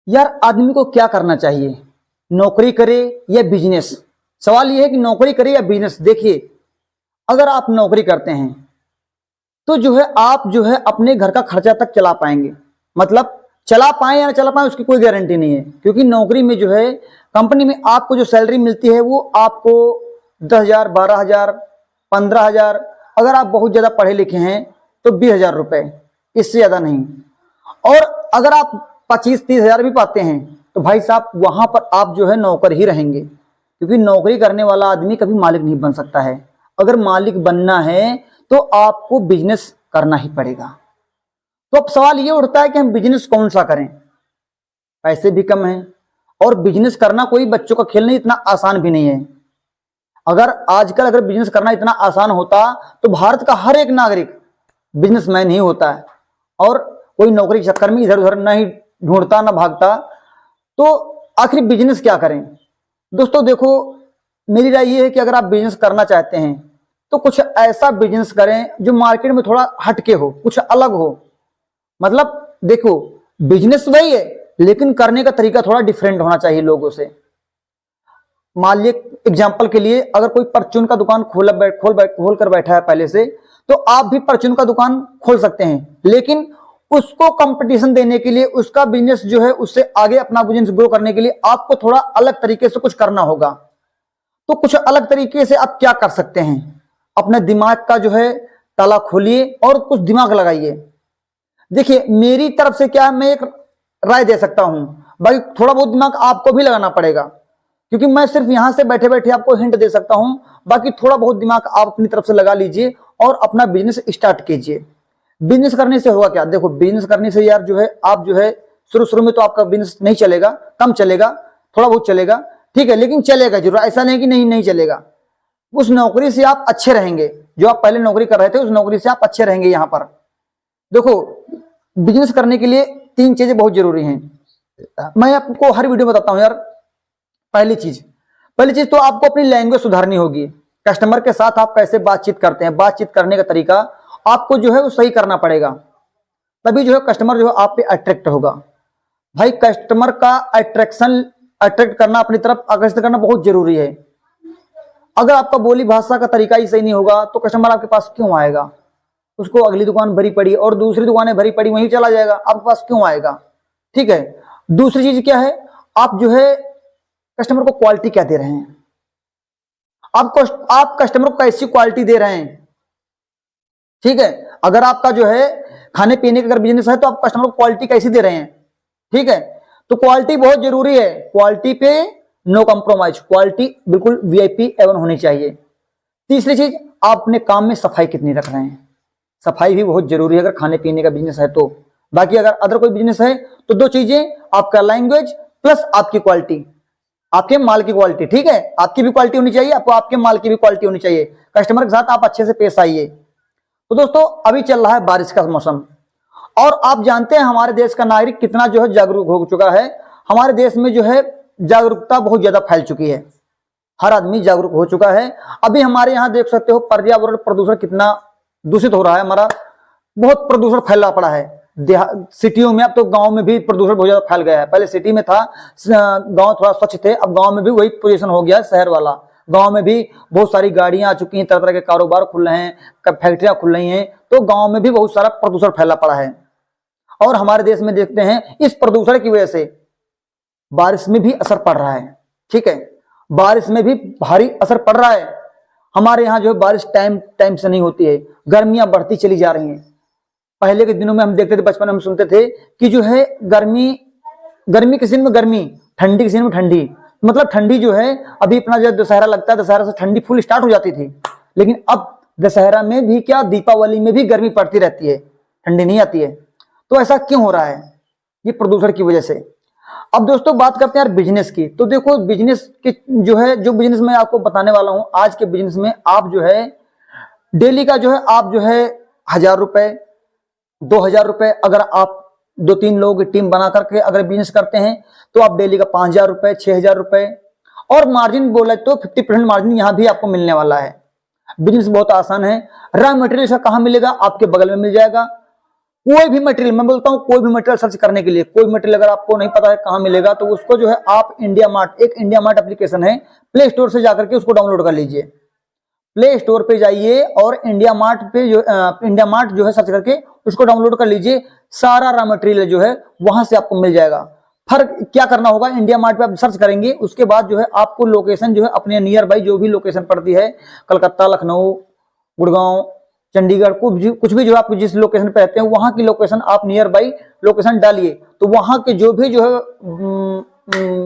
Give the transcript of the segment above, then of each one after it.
यार आदमी को क्या करना चाहिए, नौकरी करे या बिजनेस? सवाल यह है कि नौकरी करे या बिजनेस। देखिए, अगर आप नौकरी करते हैं तो जो है आप जो है अपने घर का खर्चा तक चला पाएंगे। मतलब चला पाए या ना चला पाए उसकी कोई गारंटी नहीं है, क्योंकि नौकरी में जो है कंपनी में आपको जो सैलरी मिलती है वो आपको 10,000, 12,000, 15,000, अगर आप बहुत ज्यादा पढ़े लिखे हैं तो 20,000 रुपए, इससे ज्यादा नहीं। और अगर आप 25-30,000 भी पाते हैं तो भाई साहब वहां पर आप जो है नौकर ही रहेंगे, क्योंकि नौकरी करने वाला आदमी कभी मालिक नहीं बन सकता है। अगर मालिक बनना है तो आपको बिजनेस करना ही पड़ेगा। तो अब सवाल ये उठता है कि हम बिजनेस कौन सा करें? पैसे भी कम हैं और बिजनेस करना कोई बच्चों का खेल नहीं, इतना आसान भी नहीं है। अगर आजकल अगर बिजनेस करना इतना आसान होता तो भारत का हर एक नागरिक बिजनेसमैन ही होता है और कोई नौकरी के चक्कर में इधर उधर ना ही ढूंढता ना भागता। तो आखिर बिजनेस क्या करें? दोस्तों देखो, मेरी राय ये है कि अगर आप बिजनेस करना चाहते हैं तो कुछ ऐसा बिजनेस करें जो मार्केट में थोड़ा हटके हो, कुछ अलग हो। मतलब देखो, बिजनेस वही है लेकिन करने का तरीका थोड़ा डिफरेंट होना चाहिए लोगों से। मान लीजिए एग्जाम्पल के लिए, अगर कोई परचून का दुकान खोल कर बैठा है पहले से, तो आप भी परचून का दुकान खोल सकते हैं, लेकिन उसको कंपटीशन देने के लिए, उसका बिजनेस जो है उससे आगे अपना बिजनेस ग्रो करने के लिए आपको थोड़ा अलग तरीके से कुछ करना होगा। तो कुछ अलग तरीके से आप क्या कर सकते हैं? अपने दिमाग का जो है ताला खोलिए और कुछ दिमाग लगाइए। देखिए मेरी तरफ से क्या मैं एक राय दे सकता हूं, बाकी थोड़ा बहुत दिमाग आपको भी लगाना पड़ेगा, क्योंकि मैं सिर्फ यहां से बैठे बैठे आपको हिंट दे सकता हूं। बाकी थोड़ा बहुत दिमाग आप अपनी तरफ से लगा लीजिए और अपना बिजनेस स्टार्ट कीजिए। बिजनेस करने से होगा क्या? देखो, बिजनेस करने से यार जो है आप जो है शुरू शुरू में तो आपका बिजनेस नहीं चलेगा, कम चलेगा, थोड़ा बहुत चलेगा, ठीक है, लेकिन चलेगा जरूर। ऐसा नहीं कि नहीं चलेगा। उस नौकरी से आप अच्छे रहेंगे, जो आप पहले नौकरी कर रहे थे उस नौकरी से आप अच्छे रहेंगे। यहां पर देखो, बिजनेस करने के लिए 3 चीजें बहुत जरूरी हैं। मैं आपको हर वीडियो में बताता हूं यार। पहली चीज तो आपको अपनी लैंग्वेज सुधारनी होगी। कस्टमर के साथ आप कैसे बातचीत करते हैं, बातचीत करने का तरीका आपको जो है वो सही करना पड़ेगा, तभी जो है कस्टमर जो है आप पे अट्रैक्ट होगा। भाई कस्टमर का अट्रैक्ट करना, अपनी तरफ आकर्षित करना बहुत जरूरी है। अगर आपका बोली भाषा का तरीका ही सही नहीं होगा तो कस्टमर आपके पास क्यों आएगा? उसको अगली दुकान भरी पड़ी और दूसरी दुकानें भरी पड़ी वहीं चला जाएगा, आपके पास क्यों आएगा? ठीक है। दूसरी चीज क्या है, आप जो है कस्टमर को क्वालिटी क्या दे रहे हैं? आप कस्टमर को कैसी क्वालिटी दे रहे हैं? ठीक है। अगर आपका जो है खाने पीने का अगर बिजनेस है तो आप कस्टमर को क्वालिटी कैसी दे रहे हैं? ठीक है, तो क्वालिटी बहुत जरूरी है। क्वालिटी पे नो कॉम्प्रोमाइज, क्वालिटी बिल्कुल वीआईपी एवन होनी चाहिए। तीसरी चीज, आप अपने काम में सफाई कितनी रख रहे हैं? सफाई भी बहुत जरूरी है अगर खाने पीने का बिजनेस है तो। बाकी अगर अदर कोई बिजनेस है तो 2 चीजें, आपका लैंग्वेज प्लस आपकी क्वालिटी, आपके माल की क्वालिटी। ठीक है, आपकी भी क्वालिटी होनी चाहिए, आपको आपके माल की भी क्वालिटी होनी चाहिए। कस्टमर के साथ आप अच्छे से पेश आइए। तो दोस्तों अभी चल रहा है बारिश का मौसम, और आप जानते हैं हमारे देश का नागरिक कितना जो है जागरूक हो चुका है। हमारे देश में जो है जागरूकता बहुत ज्यादा फैल चुकी है, हर आदमी जागरूक हो चुका है। अभी हमारे यहाँ देख सकते हो पर्यावरण प्रदूषण कितना दूषित हो रहा है, हमारा बहुत प्रदूषण फैला पड़ा है। सिटियों में, अब तो गांव में भी प्रदूषण बहुत ज्यादा फैल गया है। पहले सिटी में था, गांव थोड़ा स्वच्छ थे, अब गांव में भी वही पोजीशन हो गया है शहर वाला। गांव में भी बहुत सारी गाड़ियां आ चुकी हैं, तरह तरह के कारोबार खुल रहे हैं, फैक्ट्रियां खुल रही हैं, तो गांव में भी बहुत सारा प्रदूषण फैला पड़ा है। और हमारे देश में देखते हैं इस प्रदूषण की वजह से बारिश में भी असर पड़ रहा है। ठीक है, बारिश में भी भारी असर पड़ रहा है। हमारे यहाँ जो है बारिश टाइम से नहीं होती है, गर्मियां बढ़ती चली जा रही हैं। पहले के दिनों में हम देखते थे, बचपन में हम सुनते थे कि जो है गर्मी के सीजन में गर्मी, ठंडी के सीजन में ठंडी। मतलब ठंडी जो है, अभी अपना जब दशहरा लगता है, दशहरा से ठंडी फुल स्टार्ट हो जाती थी, लेकिन अब दशहरा में भी क्या, दीपावली में भी गर्मी पड़ती रहती है, ठंडी नहीं आती है। तो ऐसा क्यों हो रहा है? ये प्रदूषण की वजह से। अब दोस्तों बात करते हैं यार बिजनेस की। तो देखो, बिजनेस की जो बिजनेस मैं आपको बताने वाला हूं, आज के बिजनेस में आप जो है डेली का जो है आप जो है 1,000 रुपए, 2,000 रुपए, अगर आप 2-3 लोगों की टीम बना करके अगर बिजनेस करते हैं तो आप डेली का 5,000 रुपए, 6,000 रुपए, और मार्जिन बोला तो 50% मार्जिन यहां भी आपको मिलने वाला है। बिजनेस बहुत आसान है। रॉ मटेरियल कहां मिलेगा? आपके बगल में मिल जाएगा। कोई भी मटेरियल, मैं बोलता हूँ कोई भी मटेरियल सर्च करने के लिए, कोई मटेरियल अगर आपको नहीं पता है कहाँ मिलेगा, तो उसको जो है आप इंडिया मार्ट, एक इंडिया मार्ट एप्लीकेशन है, प्ले स्टोर से जाकर के उसको डाउनलोड कर लीजिए। प्ले स्टोर पे जाइए और इंडिया मार्ट पे जो इंडिया मार्ट जो है सर्च करके उसको डाउनलोड कर लीजिए। सारा रॉ मटेरियल जो है वहां से आपको मिल जाएगा। फर्क क्या करना होगा, इंडिया मार्ट पे आप सर्च करेंगे, उसके बाद जो है आपको लोकेशन जो है अपने नियर बाई जो भी लोकेशन पड़ती है, कलकत्ता, लखनऊ, गुड़गांव, चंडीगढ़, कुछ भी जो आप जिस लोकेशन पे रहते हैं वहां की लोकेशन आप नियर बाई लोकेशन डालिए, तो वहां के जो भी जो है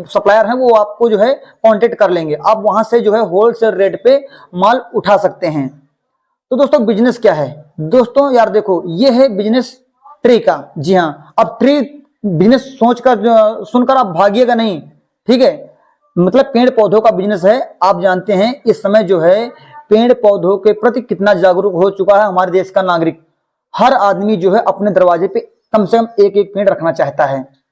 सप्लायर हैं वो आपको जो है कांटेक्ट कर लेंगे। आप वहां से जो है होलसेल रेट पे माल उठा सकते हैं। तो दोस्तों बिजनेस क्या है दोस्तों, यार देखो ये है बिजनेस ट्री का। जी हाँ, अब ट्री बिजनेस सोचकर सुनकर आप भागिएगा नहीं, ठीक है। मतलब पेड़ पौधों का बिजनेस है। आप जानते हैं इस समय जो है पेड़ पौधों के प्रति कितना जागरूक हो चुका है हमारे देश का नागरिक। हर आदमी जो है अपने दरवाजे पे कम से कम एक एक पेड़ रखना चाहता है,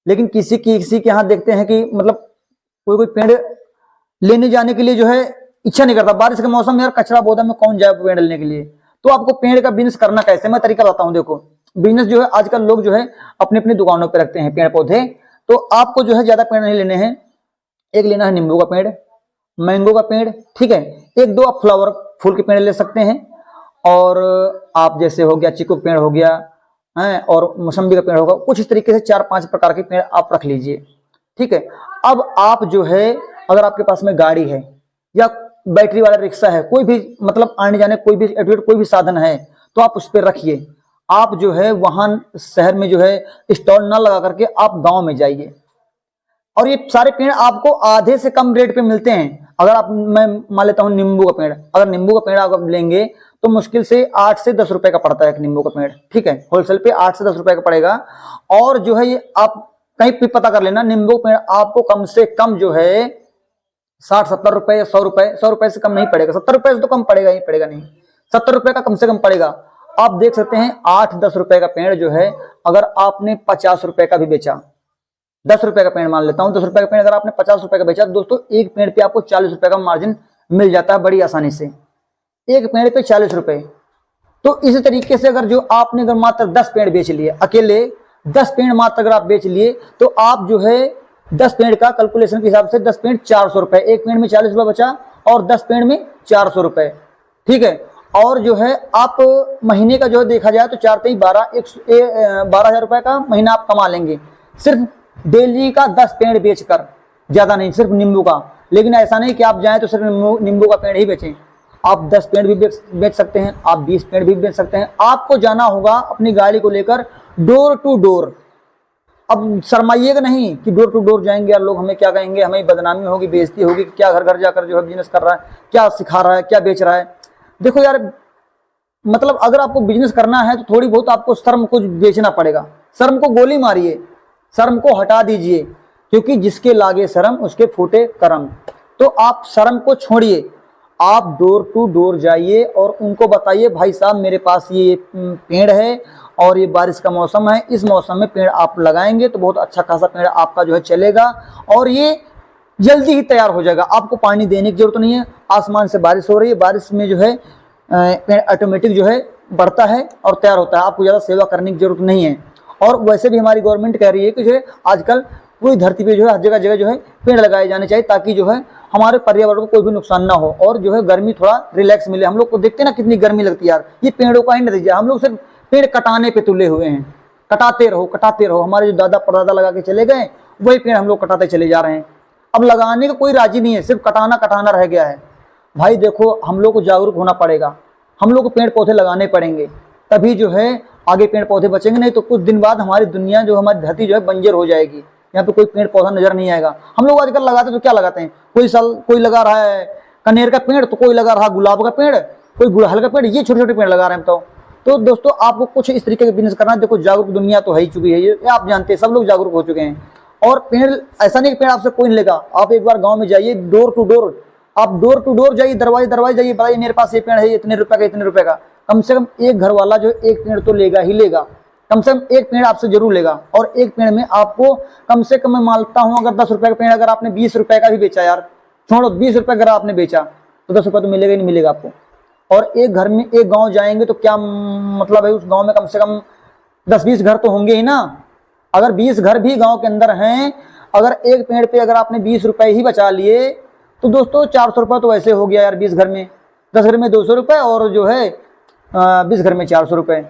लेकिन किसी के यहाँ देखते हैं कि मतलब कोई पेड़ लेने जाने के लिए जो है इच्छा नहीं करता। बारिश का मौसम यार, कचरा बहुत है, में कौन जाए पेड़ लेने के लिए। तो आपको पेड़ का बिजनेस करना कैसे, मैं तरीका बताता हूँ। देखो बिजनेस जो है आजकल लोग जो है अपनी अपनी दुकानों पे रखते हैं पेड़ पौधे। तो आपको जो है ज्यादा पेड़ नहीं लेने हैं। एक लेना है नींबू का पेड़, मैंगो का पेड़, ठीक है। एक दो आप फ्लावर फूल के पेड़ ले सकते हैं, और आप जैसे हो गया चीकू पेड़ हो गया है, और मौसम्बी का पेड़ होगा। कुछ इस तरीके से 4-5 प्रकार के पेड़ आप रख लीजिए, ठीक है। अब आप जो है अगर आपके पास में गाड़ी है या बैटरी वाला रिक्शा है, कोई भी मतलब आने जाने कोई भी साधन है, तो आप उस पर रखिए। आप जो है वहां शहर में जो है स्टॉल ना लगा करके आप गांव में जाइए, और ये सारे पेड़ आपको आधे से कम रेट पे मिलते हैं। अगर आप, मैं मान लेता हूँ नींबू का पेड़, अगर नींबू का पेड़ आप लेंगे तो मुश्किल से 8 से 10 रुपए का पड़ता है एक नींबू का पेड़, ठीक है। होलसेल पे 8 से 10 रुपए का पड़ेगा। और जो है ये आप कहीं भी पता कर लेना, नींबू पेड़ आपको कम से कम जो है 60-70 रुपए या 100 रुपए से कम नहीं पड़ेगा। 70 रुपए से तो कम पड़ेगा ही पड़ेगा नहीं, 70 रुपए का कम से कम पड़ेगा। आप देख सकते हैं 8-10 रुपए का पेड़ जो है, अगर आपने 50 रुपए का भी बेचा, 10 रुपए का पेड़ मान लेता हूं, 10 रुपए का पेड़ अगर आपने 50 रुपए का बेचा, दोस्तों एक पेड़ पे आपको 40 रुपए का मार्जिन मिल जाता है बड़ी आसानी से। एक पेड़ पे 40 रुपए। तो इसी तरीके से अगर जो आपने अगर मात्र 10 पेड़ बेच लिए, अकेले 10 पेड़ मात्र अगर आप बेच लिए, तो आप जो है 10 पेड़ का कैलकुलेशन के हिसाब से 10 पेड़ 400 रुपए, एक पेड़ में 40 रुपए बचा और 10 पेड़ में 400 रुपए, ठीक है। और जो है आप महीने का जो है देखा जाए तो 12,000 रुपए का महीना आप कमा लेंगे, सिर्फ डेली का 10 पेड़ बेचकर, ज्यादा नहीं, सिर्फ नींबू का। लेकिन ऐसा नहीं कि आप जाएं तो सिर्फ नींबू का पेड़ ही बेचें, आप 10 पेड़ भी बेच सकते हैं, आप 20 पेड़ भी बेच सकते हैं। आपको जाना होगा अपनी गाड़ी को लेकर डोर टू डोर। अब शर्माइएगा नहीं कि डोर टू डोर जाएंगे यार लोग हमें क्या कहेंगे, हमें बदनामी होगी, बेइज्जती होगी, क्या घर घर जाकर जो है बिजनेस कर रहा है, क्या सिखा रहा है, क्या बेच रहा है। देखो यार, मतलब अगर आपको बिजनेस करना है तो थोड़ी बहुत आपको शर्म को बेचना पड़ेगा। शर्म को गोली मारिए, शर्म को हटा दीजिए, क्योंकि जिसके लागे शर्म उसके फूटे करम। तो आप शर्म को छोड़िए, आप डोर टू डोर जाइए और उनको बताइए भाई साहब मेरे पास ये पेड़ है और ये बारिश का मौसम है, इस मौसम में पेड़ आप लगाएंगे तो बहुत अच्छा खासा पेड़ आपका जो है चलेगा और ये जल्दी ही तैयार हो जाएगा। आपको पानी देने की जरूरत नहीं है, आसमान से बारिश हो रही है, बारिश में जो है पेड़ ऑटोमेटिक जो है बढ़ता है और तैयार होता है, आपको ज़्यादा सेवा करने की जरूरत नहीं है। और वैसे भी हमारी गवर्नमेंट कह रही है कि जो है आजकल पूरी धरती पे जो है हर जगह जगह जो है पेड़ लगाए जाने चाहिए, ताकि जो है हमारे पर्यावरण को कोई भी नुकसान ना हो और जो है गर्मी थोड़ा रिलैक्स मिले। हम लोग को देखते हैं ना कितनी गर्मी लगती है यार, ये पेड़ों का ही नतीजा। हम लोग सिर्फ पेड़ कटाने पे तुले हुए हैं, कटाते रहो कटाते रहो। हमारे जो दादा परदादा लगा के चले गए वही पेड़ हम लोग कटाते चले जा रहे हैं। अब लगाने का कोई राजी नहीं है, सिर्फ कटाना कटाना रह गया है। भाई देखो, हम लोग को जागरूक होना पड़ेगा, हम लोग को पेड़ पौधे लगाने पड़ेंगे, तभी जो है आगे पेड़ पौधे बचेंगे। नहीं तो कुछ दिन बाद हमारी दुनिया जो हमारी धरती जो है बंजर हो जाएगी, यहाँ पे कोई पेड़ पौधा नजर नहीं आएगा। हम लोग आजकल लगाते तो क्या लगाते हैं, कोई साल कोई लगा रहा है कनेर का पेड़, तो कोई लगा रहा गुलाब का पेड़, कोई गुड़हल का पेड़, ये छोटे छोटे पेड़ लगा रहे हैं। बताओ, तो दोस्तों आपको कुछ इस तरीके का बिजनेस करना है। देखो जागरूक दुनिया तो है ही चुकी है, ये आप जानते हैं, सब लोग जागरूक हो चुके हैं। और पेड़ ऐसा नहीं कि पेड़ आपसे कोई नहीं लेगा। आप एक बार गाँव में जाइए, डोर टू डोर, आप डोर टू डोर जाइए, दरवाजे दरवाजे जाइए, बताइए मेरे पास ये पेड़ है, इतने रुपए का, इतने रुपए का। कम से कम एक घर वाला जो एक पेड़ तो लेगा ही लेगा, कम से कम एक पेड़ आपसे जरूर लेगा। और एक पेड़ में आपको कम से कम मैं मानता हूं, अगर 10 रुपए का पेड़ अगर आपने 20 रुपए का भी बेचा, यार छोड़ो 20 रुपए अगर आपने बेचा तो 10 रुपए तो मिलेगा ही नहीं मिलेगा आपको। और एक घर में एक गांव जाएंगे तो क्या मतलब है, उस गांव में कम से कम 10-20 घर तो होंगे ही ना। अगर 20 घर भी गांव के अंदर हैं, अगर एक पेड़ पे अगर आपने 20 रुपए ही बचा लिए तो दोस्तों 400 रुपये तो वैसे हो गया यार। 20 घर में, 10 घर में 200 रुपये और जो है 20 घर में 400 रुपये,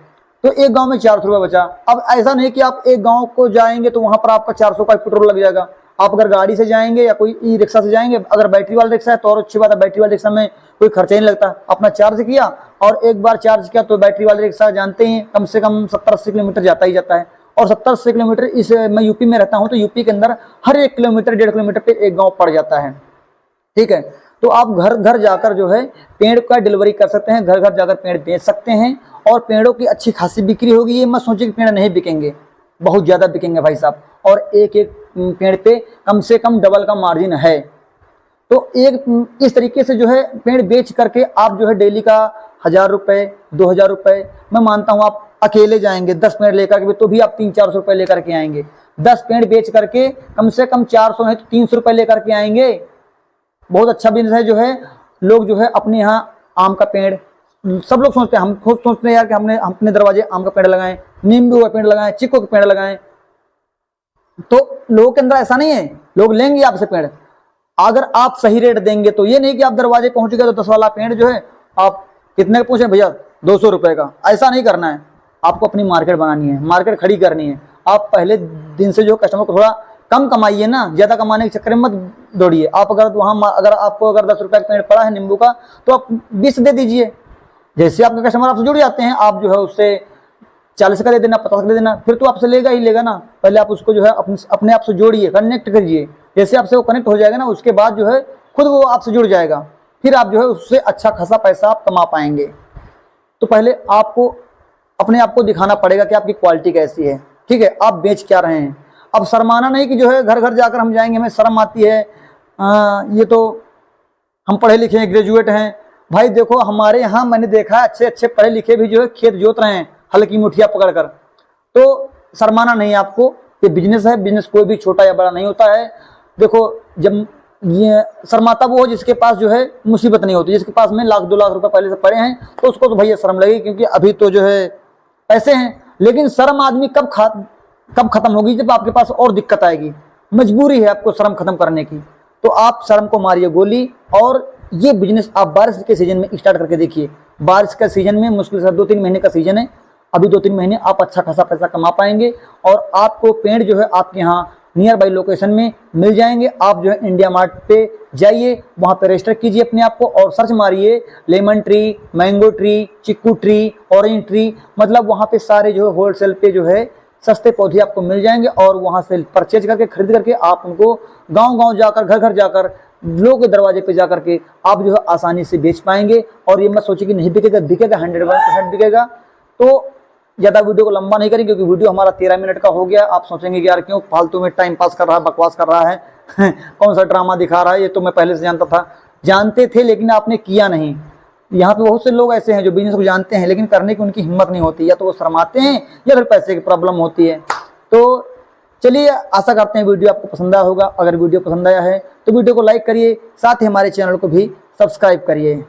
तो एक गांव में 400 रुपये बचा। अब ऐसा नहीं कि आप एक गांव को जाएंगे तो वहां पर आपका 400 का पेट्रोल लग जाएगा। आप अगर गाड़ी से जाएंगे या कोई ई रिक्शा से जाएंगे, अगर बैटरी वाला रिक्शा है तो और अच्छी बात है, बैटरी वाले रिक्शा में कोई खर्चा नहीं लगता। अपना चार्ज किया और एक बार चार्ज किया तो बैटरी वाले रिक्शा जानते हैं कम से कम 70-80 किलोमीटर जाता ही जाता है। और 70-80 किलोमीटर, इस मैं यूपी में रहता हूँ तो यूपी के अंदर हर 1 किलोमीटर 1.5 किलोमीटर पे एक गाँव पड़ जाता है। ठीक है, तो आप घर घर जाकर जो है पेड़ का डिलीवरी कर सकते हैं, घर घर जाकर पेड़ बेच सकते हैं और पेड़ों की अच्छी खासी बिक्री होगी। ये मत सोचिए कि पेड़ नहीं बिकेंगे, बहुत ज़्यादा बिकेंगे भाई साहब। और एक एक पेड़ पे कम से कम डबल का मार्जिन है। तो एक इस तरीके से जो है पेड़ बेच करके आप जो है डेली का 1000 रुपये 2000 रुपये, मैं मानता हूँ आप अकेले जाएंगे 10 पेड़ लेकर के तो भी आप 300-400 रुपये लेकर के आएंगे। 10 पेड़ बेच करके कम से कम 400 नहीं तो 300 रुपये लेकर के आएंगे। बहुत अच्छा बिजनेस है। जो है लोग जो है अपने यहाँ आम का पेड़, सब लोग सोचते हैं, हम खुद सोचते हैं यार कि हमने अपने दरवाजे आम का पेड़ लगाएं, नींबू का पेड़ लगाएं, चीकू का पेड़ लगाएं। तो लोगों के अंदर ऐसा नहीं है, लोग लेंगे आपसे पेड़ अगर आप सही रेट देंगे। तो ये नहीं कि आप दरवाजे पहुंच गए तो 10 वाला पेड़ जो है आप कितने का पूछे, भैया 200 रुपये का, ऐसा नहीं करना है। आपको अपनी मार्केट बनानी है, मार्केट खड़ी करनी है। आप पहले दिन से जो कस्टमर को थोड़ा कम कमाइए ना, ज्यादा कमाने के चक्कर में मत दौड़िए। आप अगर आपको 10 रुपए का पेड़ पड़ा है नींबू का तो आप 20 दे दीजिए। जैसे आपके कस्टमर आपसे जुड़ जाते हैं, आप जो है उससे 40 का दे देना, 50 का दे देना, फिर तो आपसे लेगा ही लेगा ना। पहले आप उसको जो है अपने आप से जोड़िए, कनेक्ट करिए। जैसे आपसे वो कनेक्ट हो जाएगा ना, उसके बाद जो है खुद वो आपसे जुड़ जाएगा, फिर आप जो है उससे अच्छा खासा पैसा आप कमा पाएंगे। तो पहले आपको अपने आप को दिखाना पड़ेगा कि आपकी क्वालिटी कैसी है। ठीक है, आप बेच क्या रहे हैं। अब शर्माना नहीं कि जो है घर घर जाकर हम जाएंगे, हमें शर्म आती है, ये तो हम पढ़े लिखे हैं, ग्रेजुएट हैं। भाई देखो हमारे यहाँ मैंने देखा है अच्छे अच्छे पढ़े लिखे भी जो है खेत जोत रहे हैं हल्की मुठिया पकड़कर। तो शर्माना नहीं आपको, ये बिजनेस है, बिजनेस कोई भी छोटा या बड़ा नहीं होता है। देखो जब ये शर्माता वो हो जिसके पास जो है मुसीबत नहीं होती, जिसके पास में 1-2 लाख रुपए पहले से पड़े हैं तो उसको तो भैया शर्म लगेगी, क्योंकि अभी तो जो है पैसे हैं। लेकिन शर्म आदमी कब खत्म होगी, जब आपके पास और दिक्कत आएगी, मजबूरी है आपको शर्म खत्म करने की। तो आप शर्म को मारिए गोली। और ये बिजनेस आप बारिश के सीजन में स्टार्ट करके देखिए। बारिश का सीजन में मुश्किल से 2-3 महीने का सीजन है, अभी 2-3 महीने आप अच्छा खासा पैसा कमा पाएंगे और आपको पेड़ जो है आपके यहाँ नियर बाई लोकेशन में मिल जाएंगे। आप जो है इंडिया मार्ट पे जाइए, वहाँ पे रजिस्टर कीजिए अपने आप को और सर्च मारिए lemon tree, mango tree, chikoo tree, orange tree, मतलब वहाँ पे सारे जो है होलसेल पे जो है सस्ते पौधे आपको मिल जाएंगे। और वहाँ से परचेज करके खरीद करके आप उनको गांव-गांव जाकर, घर घर जाकर, लोगों के दरवाजे पे जाकर के आप जो है आसानी से बेच पाएंगे। और ये मत सोचिए कि नहीं बिकेगा, बिकेगा, 100% बिकेगा। तो ज़्यादा वीडियो को लंबा नहीं करेंगे क्योंकि वीडियो हमारा 13 मिनट का हो गया। आप सोचेंगे कि यार क्यों फालतू में टाइम पास कर रहा है, बकवास कर रहा है कौन सा ड्रामा दिखा रहा है। ये तो मैं पहले से जानता था, जानते थे लेकिन आपने किया नहीं। यहाँ पे बहुत से लोग ऐसे हैं जो बिजनेस को जानते हैं लेकिन करने की उनकी हिम्मत नहीं होती, या तो वो शर्माते हैं या फिर पैसे की प्रॉब्लम होती है। तो चलिए, आशा करते हैं वीडियो आपको पसंद आया होगा। अगर वीडियो पसंद आया है तो वीडियो को लाइक करिए, साथ ही हमारे चैनल को भी सब्सक्राइब करिए।